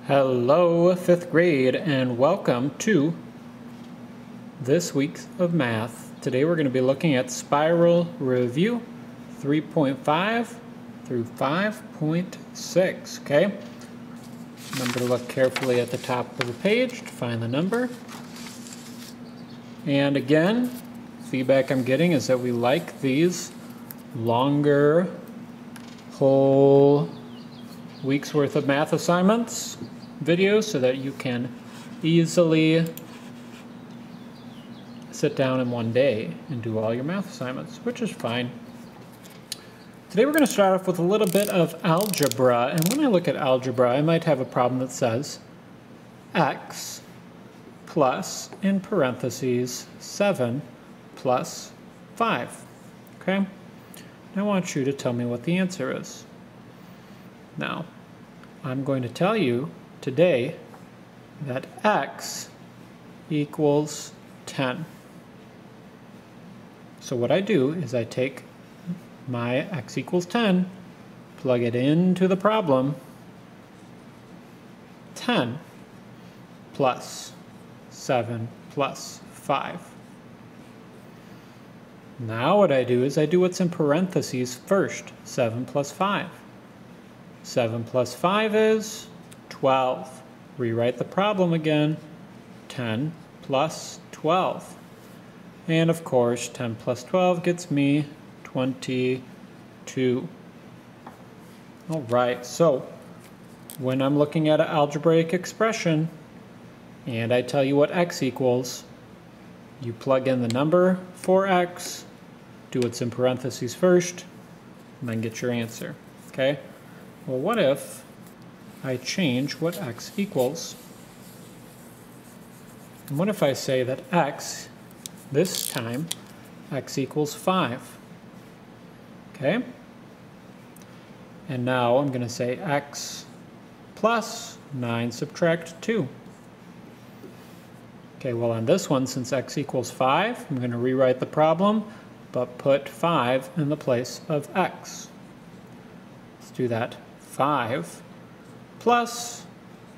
Hello, 5th grade, and welcome to this week's of math. Today we're going to be looking at Spiral Review 3.5 through 5.6, okay? Remember to look carefully at the top of the page to find the number. And again, feedback I'm getting is that we like these longer whole week's worth of math assignments videos so that you can easily sit down in one day and do all your math assignments, which is fine. Today we're going to start off with a little bit of algebra, and when I look at algebra I might have a problem that says x plus, in parentheses, 7 plus 5, okay? And I want you to tell me what the answer is. Now, I'm going to tell you today that x equals 10. So what I do is I take my x equals 10, plug it into the problem, 10 plus 7 plus 5. Now what I do is I do what's in parentheses first, 7 plus 5. 7 plus 5 is 12. Rewrite the problem again. 10 plus 12. And of course, 10 plus 12 gets me 22. All right, so when I'm looking at an algebraic expression and I tell you what x equals, you plug in the number for x, do what's in parentheses first, and then get your answer, okay? Well, what if I change what x equals? And what if I say that x, this time, x equals 5? Okay? And now I'm going to say x plus 9 subtract 2. Okay, well on this one, since x equals 5, I'm going to rewrite the problem, but put 5 in the place of x. Let's do that. 5 plus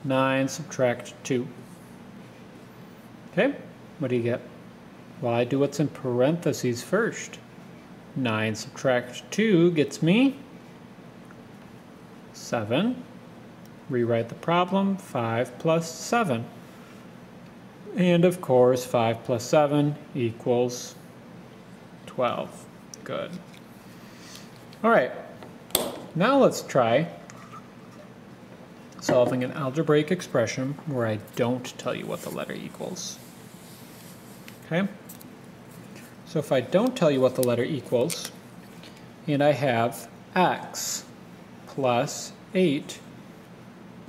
9 subtract 2. Okay, what do you get? Well, I do what's in parentheses first. 9 subtract 2 gets me 7. Rewrite the problem, 5 plus 7. And of course, 5 plus 7 equals 12. Good. All right, now let's try solving an algebraic expression where I don't tell you what the letter equals. Okay? So if I don't tell you what the letter equals, and I have x plus 8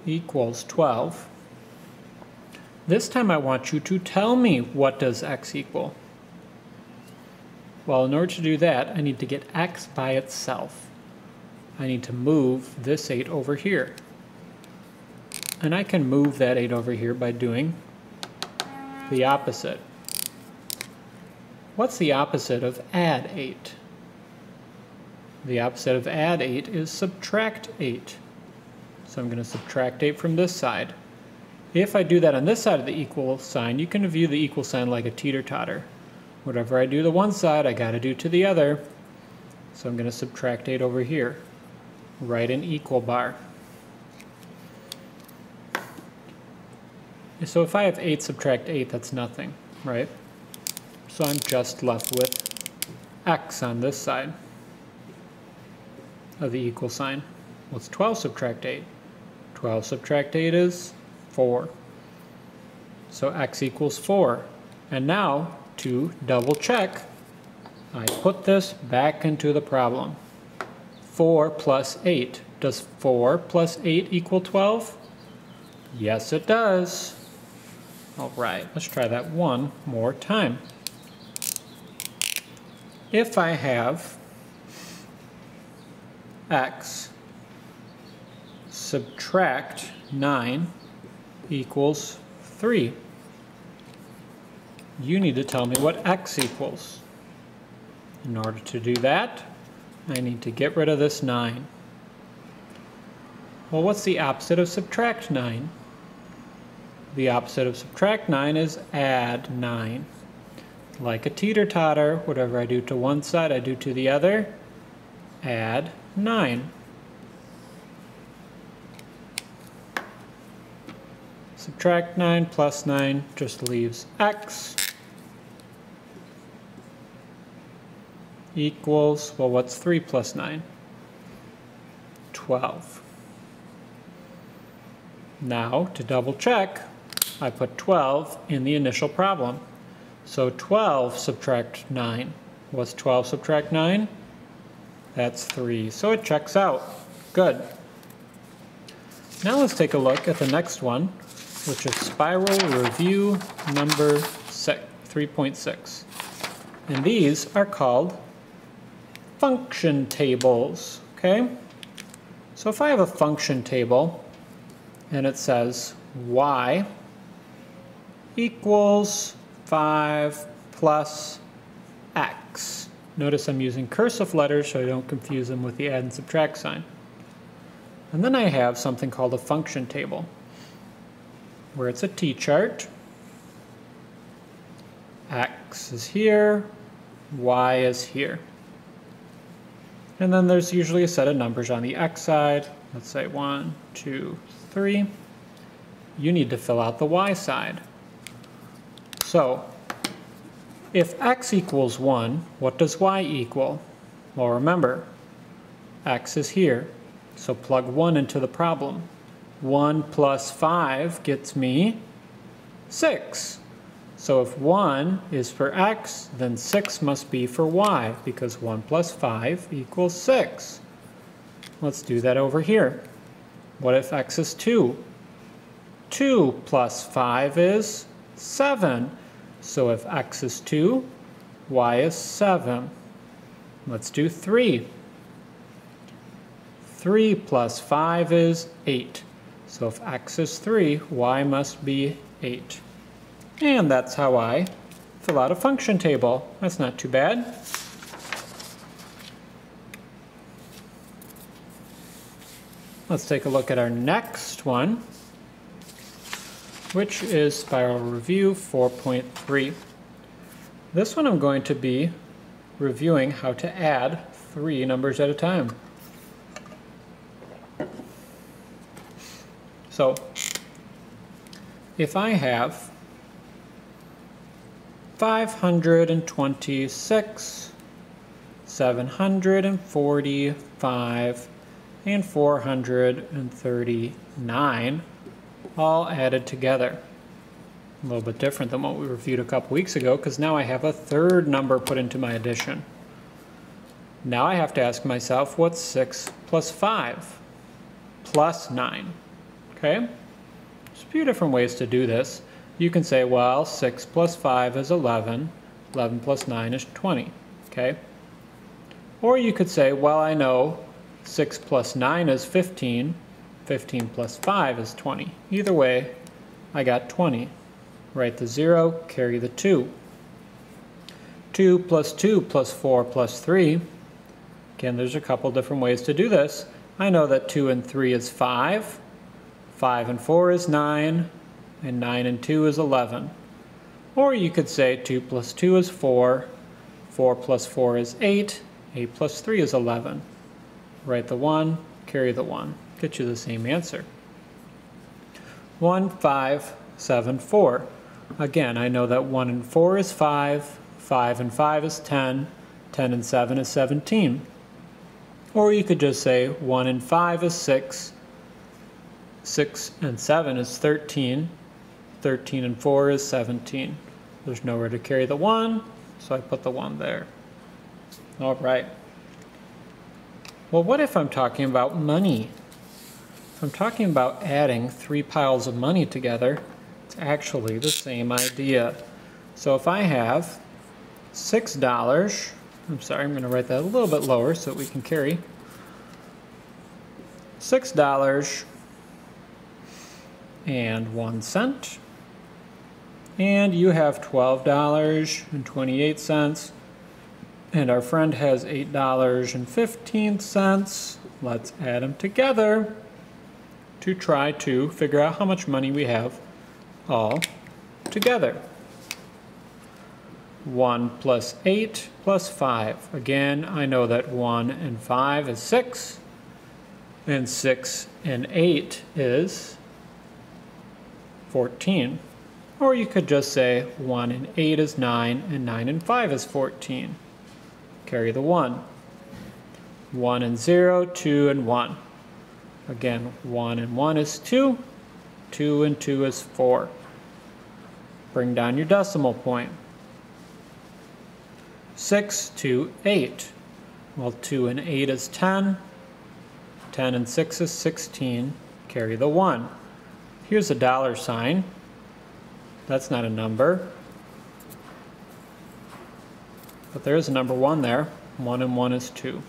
equals 12, this time I want you to tell me what does x equal. Well, in order to do that, I need to get x by itself. I need to move this 8 over here. And I can move that 8 over here by doing the opposite. What's the opposite of add 8? The opposite of add 8 is subtract 8. So I'm going to subtract 8 from this side. If I do that on this side of the equal sign, you can view the equal sign like a teeter-totter. Whatever I do to one side, I got to do to the other. So I'm going to subtract 8 over here. Write an equal bar. So if I have 8 subtract 8, that's nothing, right? So I'm just left with x on this side of the equal sign. What's 12 subtract 8? 12 subtract 8 is 4. So x equals 4. And now, to double check, I put this back into the problem. 4 plus 8. Does 4 plus 8 equal 12? Yes, it does. All right, let's try that one more time. If I have x subtract 9 equals 3, you need to tell me what x equals. In order to do that, I need to get rid of this 9. Well, what's the opposite of subtract 9? The opposite of subtract 9 is add 9. Like a teeter-totter, whatever I do to one side, I do to the other. Add 9. Subtract 9 plus 9 just leaves x equals, well, what's 3 plus 9? 12. Now, to double check, I put 12 in the initial problem. So 12 subtract 9. What's 12 subtract 9? That's 3. So it checks out. Good. Now let's take a look at the next one, which is spiral review number 3.6. And these are called function tables, okay? So if I have a function table and it says y equals 5 plus x. Notice I'm using cursive letters so I don't confuse them with the add and subtract sign. And then I have something called a function table, where it's a t-chart. X is here, y is here. And then there's usually a set of numbers on the x side. Let's say 1, 2, 3. You need to fill out the y side. So, if x equals 1, what does y equal? Well, remember, x is here, so plug 1 into the problem. 1 plus 5 gets me 6. So if 1 is for x, then 6 must be for y, because 1 plus 5 equals 6. Let's do that over here. What if x is 2? 2 plus 5 is 7. So if x is 2, y is 7. Let's do 3. 3 plus 5 is 8. So if x is 3, y must be 8. And that's how I fill out a function table. That's not too bad. Let's take a look at our next one, which is Spiral Review 4.3. This one I'm going to be reviewing how to add 3 numbers at a time. So, if I have 526, 745, and 439 all added together. A little bit different than what we reviewed a couple weeks ago, because now I have a third number put into my addition. Now I have to ask myself, what's 6 plus 5 plus 9? Okay? There's a few different ways to do this. You can say, well, 6 plus 5 is 11. 11 plus 9 is 20. Okay? Or you could say, well, I know 6 plus 9 is 15. 15 plus 5 is 20. Either way, I got 20. Write the 0, carry the 2. 2 plus 2 plus 4 plus 3. Again, there's a couple different ways to do this. I know that 2 and 3 is 5. 5 and 4 is 9. And 9 and 2 is 11. Or you could say 2 plus 2 is 4. 4 plus 4 is 8. 8 plus 3 is 11. Write the 1, carry the 1. Get you the same answer. 1, 5, 7, 4. Again, I know that 1 and 4 is 5. 5 and 5 is 10. 10 and 7 is 17. Or you could just say 1 and 5 is 6. 6 and 7 is 13. 13 and 4 is 17. There's nowhere to carry the 1, so I put the 1 there. All right. Well, what if I'm talking about money? If I'm talking about adding 3 piles of money together, it's actually the same idea. So if I have $6, I'm sorry, I'm going to write that a little bit lower so that we can carry. $6 and 1 cent. And you have $12.28. And our friend has $8.15. Let's add them together to try to figure out how much money we have all together. 1 plus 8 plus 5. Again, I know that 1 and 5 is 6, and 6 and 8 is 14. Or you could just say 1 and 8 is 9, and 9 and 5 is 14. Carry the 1. 1 and 0, 2 and 1. Again, 1 and 1 is 2, 2 and 2 is 4. Bring down your decimal point. 6, 2, 8. Well, 2 and 8 is 10. 10 and 6 is 16. Carry the 1. Here's a dollar sign. That's not a number. But there is a number 1 there. 1 and 1 is 2.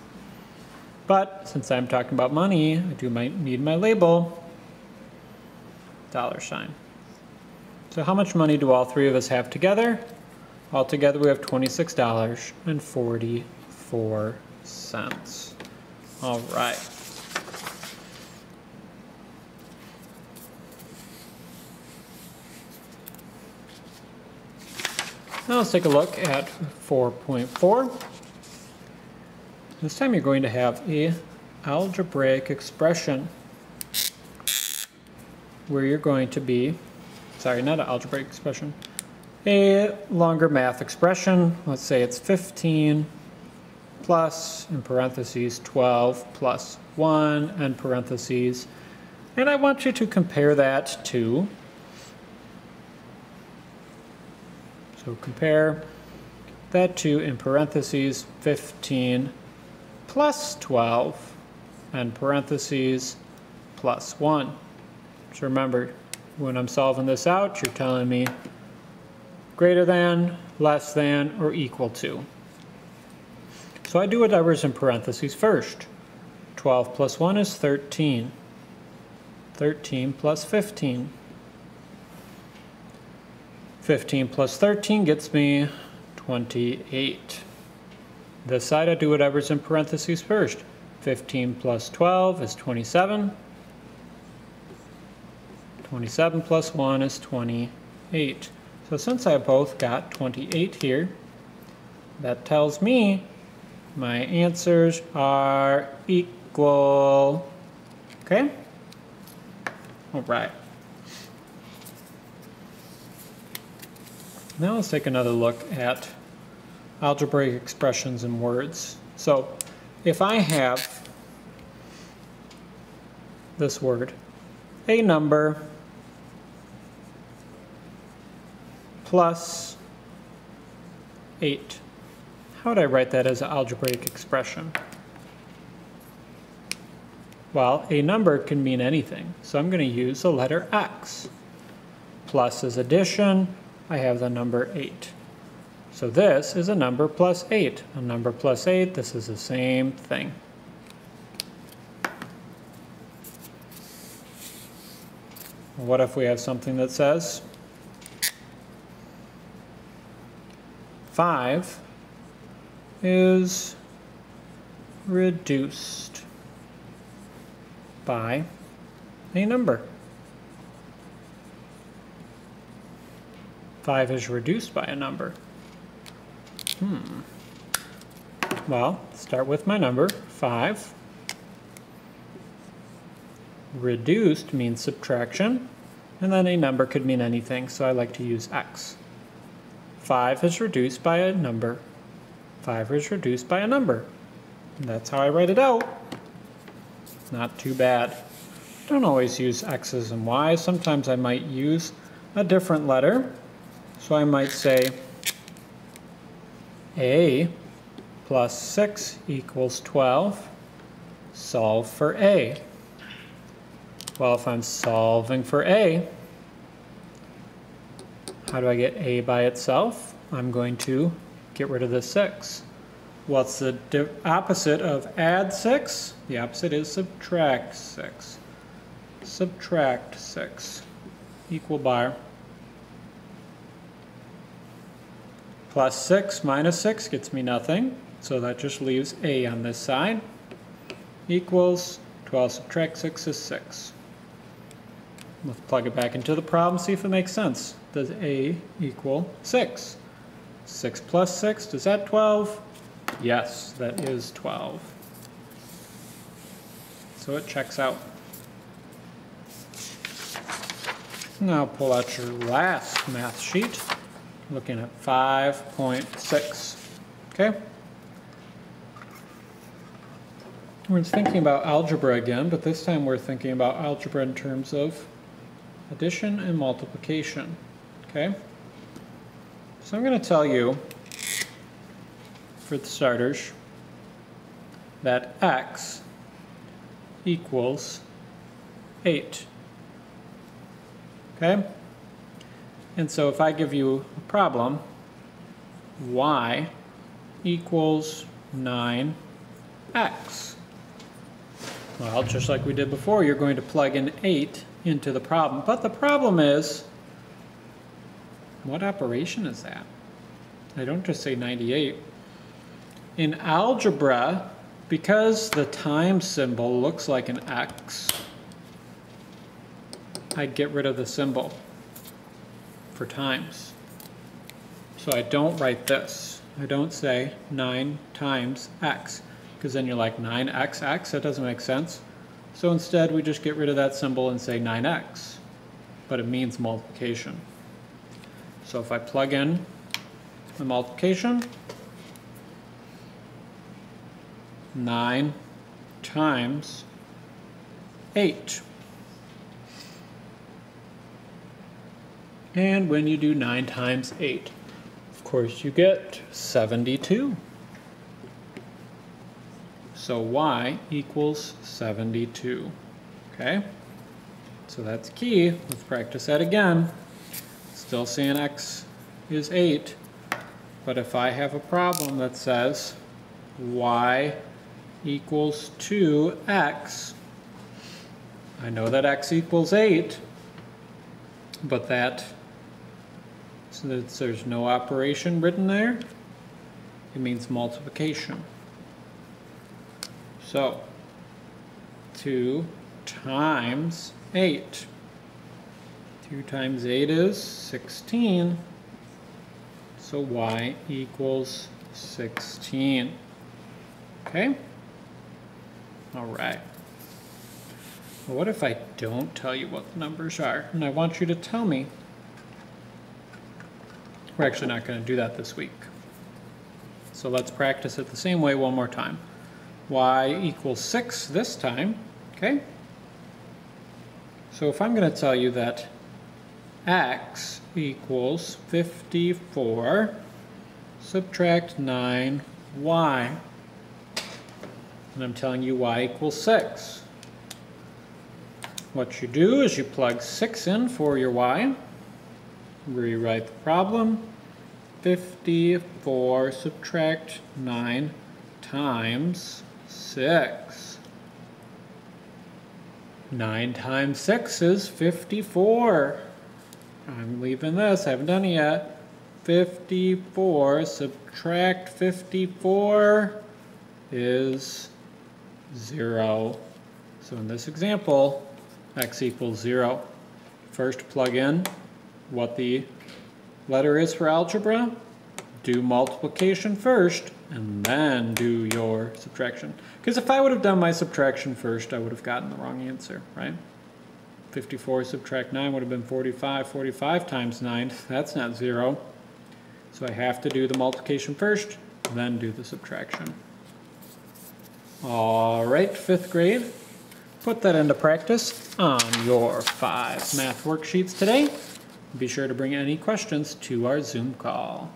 But since I'm talking about money, I might need my label. Dollar sign. So how much money do all three of us have together? Altogether, we have $26.44. All right. Now let's take a look at 4.4. This time you're going to have an algebraic expression where you're going to be, sorry, not an algebraic expression, a longer math expression. Let's say it's 15 plus, in parentheses, 12 plus 1, and parentheses. And I want you to compare that to, so compare that to, in parentheses, 15 plus 12, and parentheses, plus 1. So remember, when I'm solving this out, you're telling me greater than, less than, or equal to. So I do whatever's in parentheses first. 12 plus 1 is 13. 13 plus 15. 15 plus 13 gets me 28. This side I do whatever's in parentheses first. 15 plus 12 is 27. 27 plus 1 is 28. So since I both got 28 here, that tells me my answers are equal. Okay? All right. Now let's take another look at algebraic expressions in words. So if I have this word, a number plus 8. How would I write that as an algebraic expression? Well, a number can mean anything, so I'm going to use the letter X. Plus is addition, I have the number 8. So this is a number plus 8. A number plus 8, this is the same thing. What if we have something that says 5 is reduced by a number? 5 is reduced by a number. Well, start with my number, 5. Reduced means subtraction, and then a number could mean anything, so I like to use X. 5 is reduced by a number. 5 is reduced by a number. And that's how I write it out. Not too bad. Don't always use X's and Y's. Sometimes I might use a different letter. So I might say A plus 6 equals 12. Solve for A. Well, if I'm solving for A, how do I get A by itself? I'm going to get rid of the 6. What's the opposite of add 6? The opposite is subtract 6. Subtract 6. Equal bar. Plus 6 minus 6 gets me nothing, so that just leaves A on this side. Equals 12 subtract 6 is 6. Let's plug it back into the problem, see if it makes sense. Does A equal 6? 6 plus 6, does that 12? Yes, that is 12. So it checks out. Now pull out your last math sheet, looking at 5.6, okay? We're thinking about algebra again, but this time we're thinking about algebra in terms of addition and multiplication, okay? So I'm going to tell you, for the starters, that x equals 8, okay? And so if I give you a problem, y equals 9x. Well, just like we did before, you're going to plug in 8 into the problem. But the problem is, what operation is that? I don't just say 98. In algebra, because the times symbol looks like an X, I get rid of the symbol for times. So I don't write this. I don't say 9 times X, because then you're like 9xx, that doesn't make sense. So instead we just get rid of that symbol and say 9x, but it means multiplication. So if I plug in the multiplication, 9 times 8. And when you do 9 times 8, of course you get 72. So y equals 72, okay? So that's key. Let's practice that again. Still saying x is 8, but if I have a problem that says y equals 2x, I know that x equals 8, but so that there's no operation written there, it means multiplication. So 2 times 8. 2 times 8 is 16. So y equals 16. Okay? All right. Well, what if I don't tell you what the numbers are, and I want you to tell me? We're actually not going to do that this week. So let's practice it the same way one more time. Y equals 6 this time, okay? So if I'm going to tell you that x equals 54, subtract 9y, and I'm telling you y equals 6. What you do is you plug 6 in for your y, rewrite the problem, 54 subtract 9 times 6. 9 times 6 is 54. I'm leaving this, I haven't done it yet. 54 subtract 54 is 0. So in this example, x equals 0. First plug in what the letter is for algebra, do multiplication first, and then do your subtraction. Because if I would have done my subtraction first, I would have gotten the wrong answer, right? 54 subtract 9 would have been 45. 45 times 9, that's not 0. So I have to do the multiplication first, then do the subtraction. All right, 5th grade. Put that into practice on your 5 math worksheets today. Be sure to bring any questions to our Zoom call.